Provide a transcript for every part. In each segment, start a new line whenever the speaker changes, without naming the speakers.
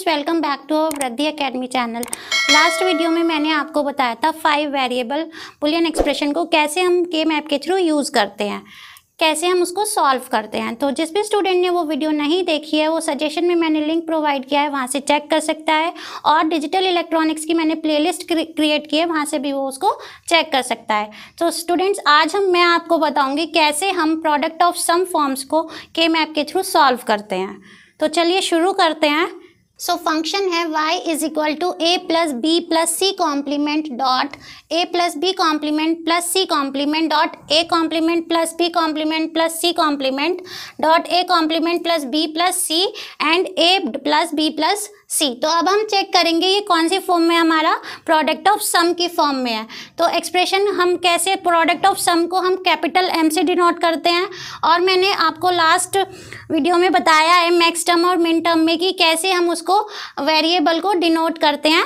Students, welcome back to वृद्धि academy channel. Last video में मैंने आपको बताया था 5 वेरिएबल बुलियन एक्सप्रेशन को कैसे हम के मैप के थ्रू यूज़ करते हैं, कैसे हम उसको सॉल्व करते हैं। तो जिस भी स्टूडेंट ने वो वीडियो नहीं देखी है वो सजेशन में मैंने लिंक प्रोवाइड किया है, वहाँ से चेक कर सकता है। और डिजिटल इलेक्ट्रॉनिक्स की मैंने प्लेलिस्ट क्रिएट की है, वहाँ से भी वो उसको चेक कर सकता है। तो स्टूडेंट्स, आज मैं आपको बताऊँगी कैसे हम प्रोडक्ट ऑफ सम फॉर्म्स को के मैप के थ्रू सॉल्व करते हैं। तो चलिए शुरू करते हैं। सो फंक्शन है y is equal to a plus B plus C complement dot a plus B complement plus C complement dot a complement plus b complement plus C complement dot a complement plus b plus c and a plus b plus c. तो अब हम check करेंगे ये कौन सी form में, हमारा product of some की form में है। तो एक्सप्रेशन हम कैसे, प्रोडक्ट ऑफ सम को हम कैपिटल M से डिनोट करते हैं। और मैंने आपको लास्ट वीडियो में बताया है मैक्स टर्म और मिन टर्म में कि कैसे हम उसको वेरिएबल को डिनोट करते हैं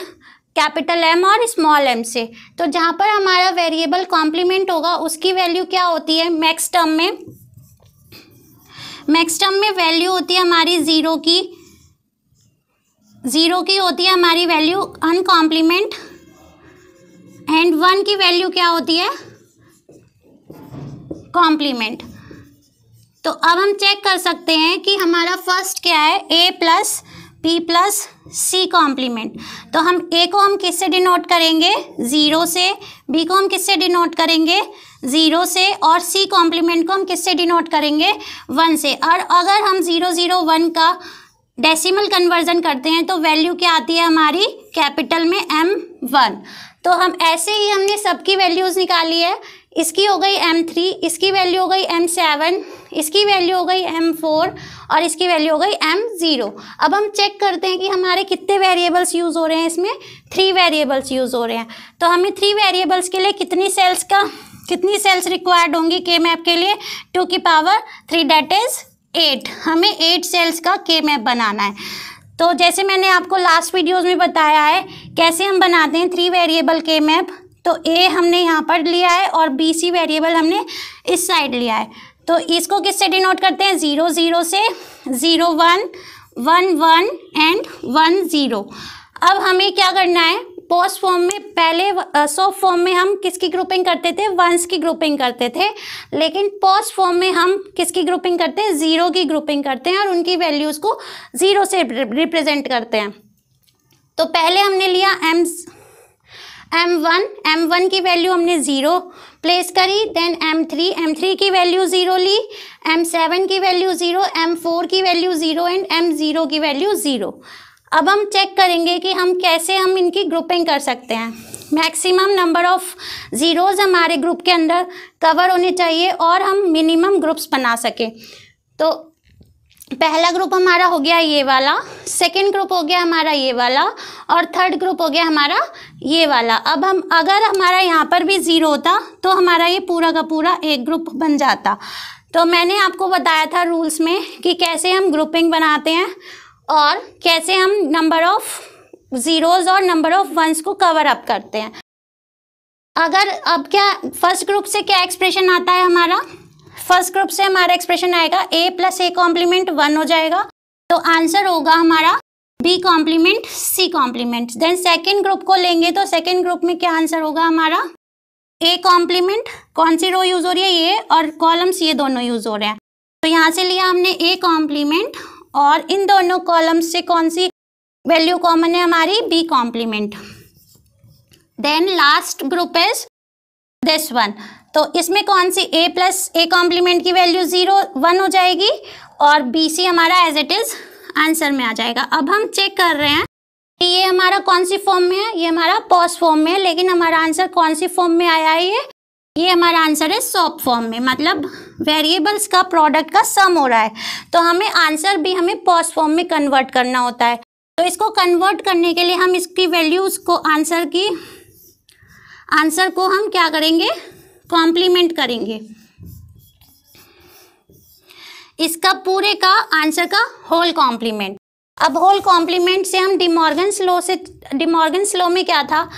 कैपिटल M और स्मॉल m से। तो जहाँ पर हमारा वेरिएबल कॉम्प्लीमेंट होगा उसकी वैल्यू क्या होती है मैक्स टर्म में? मैक्स टर्म में वैल्यू होती है हमारी ज़ीरो की होती है हमारी वैल्यू अनकॉम्प्लीमेंट, एंड 1 की वैल्यू क्या होती है? कॉम्प्लीमेंट। तो अब हम चेक कर सकते हैं कि हमारा फर्स्ट क्या है, a plus B plus C complement. तो हम a को हम किससे डिनोट करेंगे? 0 से। b को हम किससे डिनोट करेंगे? 0 से। और c कॉम्प्लीमेंट को हम किससे डिनोट करेंगे? 1 से। और अगर हम 0 0 1 का डेसिमल कन्वर्जन करते हैं तो वैल्यू क्या आती है हमारी? कैपिटल में M1। तो हम ऐसे ही हमने सबकी वैल्यूज़ निकाली है। इसकी हो गई M3, इसकी वैल्यू हो गई M7, इसकी वैल्यू हो गई M4 और इसकी वैल्यू हो गई M0। अब हम चेक करते हैं कि हमारे कितने वेरिएबल्स यूज़ हो रहे हैं। इसमें 3 वेरिएबल्स यूज़ हो रहे हैं। तो हमें 3 वेरिएबल्स के लिए कितनी सेल्स रिक्वायर्ड होंगी के मैप के लिए? 2 की पावर 3 डेट इज़ 8। हमें 8 सेल्स का के मैप बनाना है। तो जैसे मैंने आपको लास्ट वीडियोस में बताया है कैसे हम बनाते हैं 3 वेरिएबल के मैप। तो a हमने यहाँ पर लिया है और b c वेरिएबल हमने इस साइड लिया है। तो इसको किससे डिनोट करते हैं? 0 0 से, 0 1 1 1 एंड 1 0। अब हमें क्या करना है? पोस्ट फॉर्म में पहले सॉफ्ट फॉर्म में हम किसकी ग्रुपिंग करते थे? वंस की ग्रुपिंग करते थे। लेकिन पोस्ट फॉर्म में हम किसकी ग्रुपिंग करते हैं? 0 की ग्रुपिंग करते हैं और उनकी वैल्यूज़ को 0 से रिप्रेजेंट करते हैं। तो पहले हमने लिया M1 की वैल्यू हमने 0 प्लेस करी। देन M3 की वैल्यू 0 ली, M7 की वैल्यू 0, M4 की वैल्यू 0 एंड M0 की वैल्यू 0। अब हम चेक करेंगे कि हम कैसे हम इनकी ग्रुपिंग कर सकते हैं। मैक्सिमम नंबर ऑफ ज़ीरोज़ हमारे ग्रुप के अंदर कवर होने चाहिए और हम मिनिमम ग्रुप्स बना सकें। तो पहला ग्रुप हमारा हो गया ये वाला, सेकंड ग्रुप हो गया हमारा ये वाला और थर्ड ग्रुप हो गया हमारा ये वाला। अब हम अगर हमारा यहाँ पर भी 0 होता तो हमारा ये पूरा का पूरा एक ग्रुप बन जाता। तो मैंने आपको बताया था रूल्स में कि कैसे हम ग्रुपिंग बनाते हैं और कैसे हम नंबर ऑफ ज़ीरोज़ और नंबर ऑफ वंस को कवर अप करते हैं। अगर अब क्या फर्स्ट ग्रुप से क्या एक्सप्रेशन आता है हमारा? फर्स्ट ग्रुप से हमारा एक्सप्रेशन आएगा a प्लस a कॉम्प्लीमेंट 1 हो जाएगा। तो आंसर होगा हमारा b complement c complement. Then second group को लेंगे तो सेकेंड ग्रुप में क्या आंसर होगा हमारा? a कॉम्प्लीमेंट, कौन सी रो यूज़ हो रही है? ये, और कॉलम्स ये दोनों यूज़ हो रहे हैं। तो यहाँ से लिया हमने a कॉम्प्लीमेंट और इन दोनों कॉलम्स से कौन सी वैल्यू कॉमन है हमारी? b complement. Then last group is this one. तो इसमें कौन सी a प्लस a कॉम्प्लीमेंट की वैल्यू 0 1 हो जाएगी और b c हमारा एज इट इज आंसर में आ जाएगा। अब हम चेक कर रहे हैं कि ये हमारा कौन सी फॉर्म में है? ये हमारा पोस्ट फॉर्म में है, लेकिन हमारा आंसर कौन सी फॉर्म में आया है? ये हमारा आंसर है सॉफ्ट फॉर्म में, मतलब वेरिएबल्स का प्रोडक्ट का सम हो रहा है। तो हमें आंसर भी हमें पोस्ट फॉर्म में कन्वर्ट करना होता है। तो इसको कन्वर्ट करने के लिए हम इसकी वैल्यूज़ को आंसर को हम क्या करेंगे? कॉम्प्लीमेंट करेंगे। इसका पूरे का आंसर का होल कॉम्प्लीमेंट। अब होल कॉम्प्लीमेंट से हम डिमॉर्गन्स लॉ में क्या था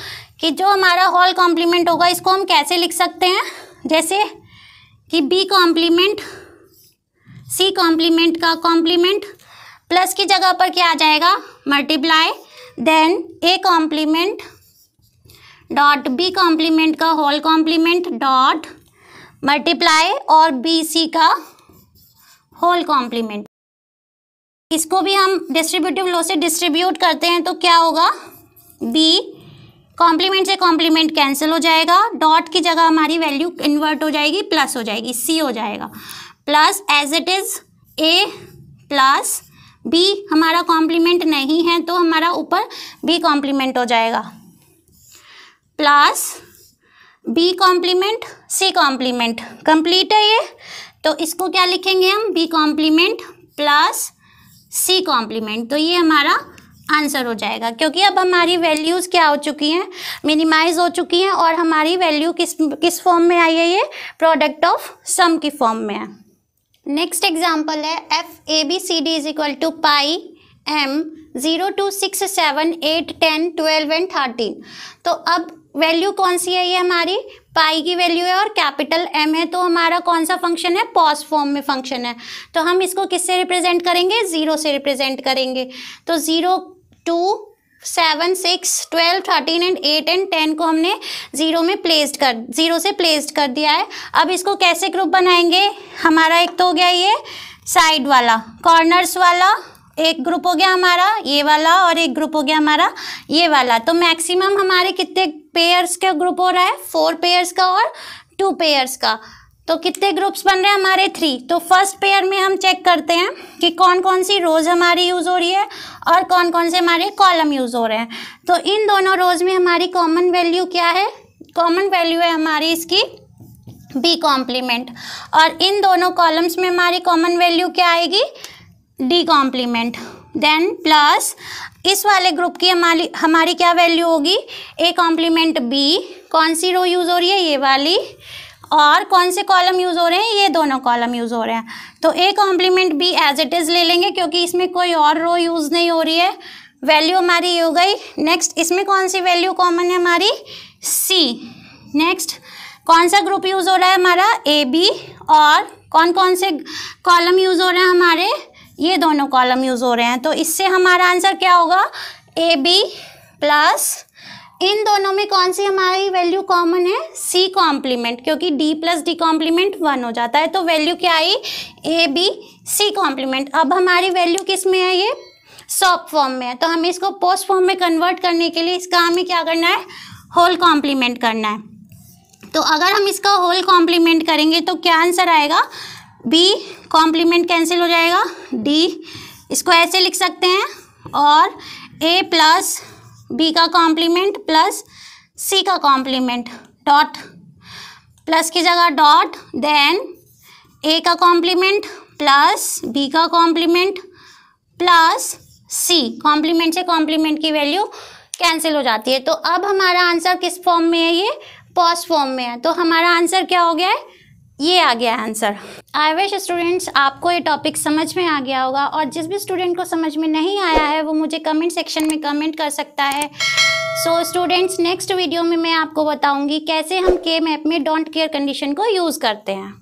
कि जो हमारा होल कॉम्प्लीमेंट होगा इसको हम कैसे लिख सकते हैं? जैसे कि b कॉम्प्लीमेंट c कॉम्प्लीमेंट का कॉम्प्लीमेंट प्लस की जगह पर क्या आ जाएगा? Multiply then A complement dot B complement का होल कॉम्प्लीमेंट डॉट मल्टीप्लाई और बी सी का होल कॉम्प्लीमेंट। इसको भी हम डिस्ट्रीब्यूटिव लॉ से डिस्ट्रीब्यूट करते हैं तो क्या होगा, बी कॉम्प्लीमेंट से कॉम्प्लीमेंट कैंसिल हो जाएगा, डॉट की जगह हमारी वैल्यू इन्वर्ट हो जाएगी, प्लस हो जाएगी, सी हो जाएगा, plus as it is A plus B हमारा कॉम्प्लीमेंट नहीं है तो हमारा ऊपर बी कॉम्प्लीमेंट हो जाएगा, plus B complement C complement. Complete है ये, तो इसको क्या लिखेंगे हम, बी कॉम्प्लीमेंट प्लस सी कॉम्प्लीमेंट। तो ये हमारा आंसर हो जाएगा, क्योंकि अब हमारी वैल्यूज़ क्या हो चुकी हैं, मिनिमाइज हो चुकी हैं और हमारी वैल्यू किस फॉर्म में आई है, ये प्रोडक्ट ऑफ सम की फॉर्म में है। नेक्स्ट एग्जांपल है F A B C D is equal to pi M 0 2 6 7 8 10 12 and 13। तो अब वैल्यू कौन सी है, ये हमारी पाई की वैल्यू है और कैपिटल एम है, तो हमारा कौन सा फंक्शन है, पॉज फॉर्म में फंक्शन है। तो हम इसको किससे रिप्रेजेंट करेंगे, 0 से रिप्रेजेंट करेंगे। तो 0 2 7 6 12 13 एंड 8 एंड 10 को हमने 0 से प्लेस्ड कर दिया है। अब इसको कैसे ग्रुप बनाएंगे, हमारा एक तो हो गया ये साइड वाला, कॉर्नर्स वाला एक ग्रुप हो गया हमारा ये वाला, और एक ग्रुप हो गया हमारा ये वाला। तो मैक्सिमम हमारे कितने पेयर्स का ग्रुप हो रहा है, 4 पेयर्स का और 2 पेयर्स का। तो कितने ग्रुप्स बन रहे हैं हमारे, 3। तो फर्स्ट पेयर में हम चेक करते हैं कि कौन कौन सी रोज हमारी यूज़ हो रही है और कौन कौन से हमारे कॉलम यूज़ हो रहे हैं। तो इन दोनों रोज में हमारी कॉमन वैल्यू क्या है, कॉमन वैल्यू है हमारी इसकी बी कॉम्प्लीमेंट, और इन दोनों कॉलम्स में हमारी कॉमन वैल्यू क्या आएगी, डी कॉम्प्लीमेंट। देन प्लस इस वाले ग्रुप की हमारी क्या वैल्यू होगी, ए कॉम्प्लीमेंट बी, कौन सी रो यूज़ हो रही है, ये वाली, और कौन से कॉलम यूज़ हो रहे हैं, ये दोनों कॉलम यूज़ हो रहे हैं। तो A complement B as it is ले लेंगे क्योंकि इसमें कोई और रो यूज़ नहीं हो रही है, वैल्यू हमारी ये हो गई। नेक्स्ट इसमें कौन सी वैल्यू कॉमन है हमारी, सी। नेक्स्ट कौन सा ग्रुप यूज़ हो रहा है हमारा, ए बी, और कौन कौन से कॉलम यूज़ हो रहे हैं हमारे, ये दोनों कॉलम यूज़ हो रहे हैं। तो इससे हमारा आंसर क्या होगा, ए बी प्लस इन दोनों में कौन सी हमारी वैल्यू कॉमन है, सी कॉम्प्लीमेंट, क्योंकि डी प्लस डी कॉम्प्लीमेंट 1 हो जाता है। तो वैल्यू क्या आई, ए बी सी कॉम्प्लीमेंट। अब हमारी वैल्यू किस में है, ये सॉप फॉर्म में है। तो हमें इसको पोस्ट फॉर्म में कन्वर्ट करने के लिए इसका हमें क्या करना है, होल कॉम्प्लीमेंट करना है। तो अगर हम इसका होल कॉम्प्लीमेंट करेंगे तो क्या आंसर आएगा, बी कॉम्प्लीमेंट कैंसिल हो जाएगा, डी इसको ऐसे लिख सकते हैं, और ए प्लस बी का कॉम्प्लीमेंट प्लस सी का कॉम्प्लीमेंट, डॉट प्लस की जगह डॉट, देन ए का कॉम्प्लीमेंट प्लस बी का कॉम्प्लीमेंट प्लस सी, कॉम्प्लीमेंट से कॉम्प्लीमेंट की वैल्यू कैंसिल हो जाती है। तो अब हमारा आंसर किस फॉर्म में है, ये पॉज फॉर्म में है। तो हमारा आंसर क्या हो गया है, ये आ गया आंसर। आई विश स्टूडेंट्स आपको ये टॉपिक समझ में आ गया होगा, और जिस भी स्टूडेंट को समझ में नहीं आया है वो मुझे कमेंट सेक्शन में कमेंट कर सकता है। सो स्टूडेंट्स नेक्स्ट वीडियो में मैं आपको बताऊंगी कैसे हम के मैप में डोंट केयर कंडीशन को यूज़ करते हैं।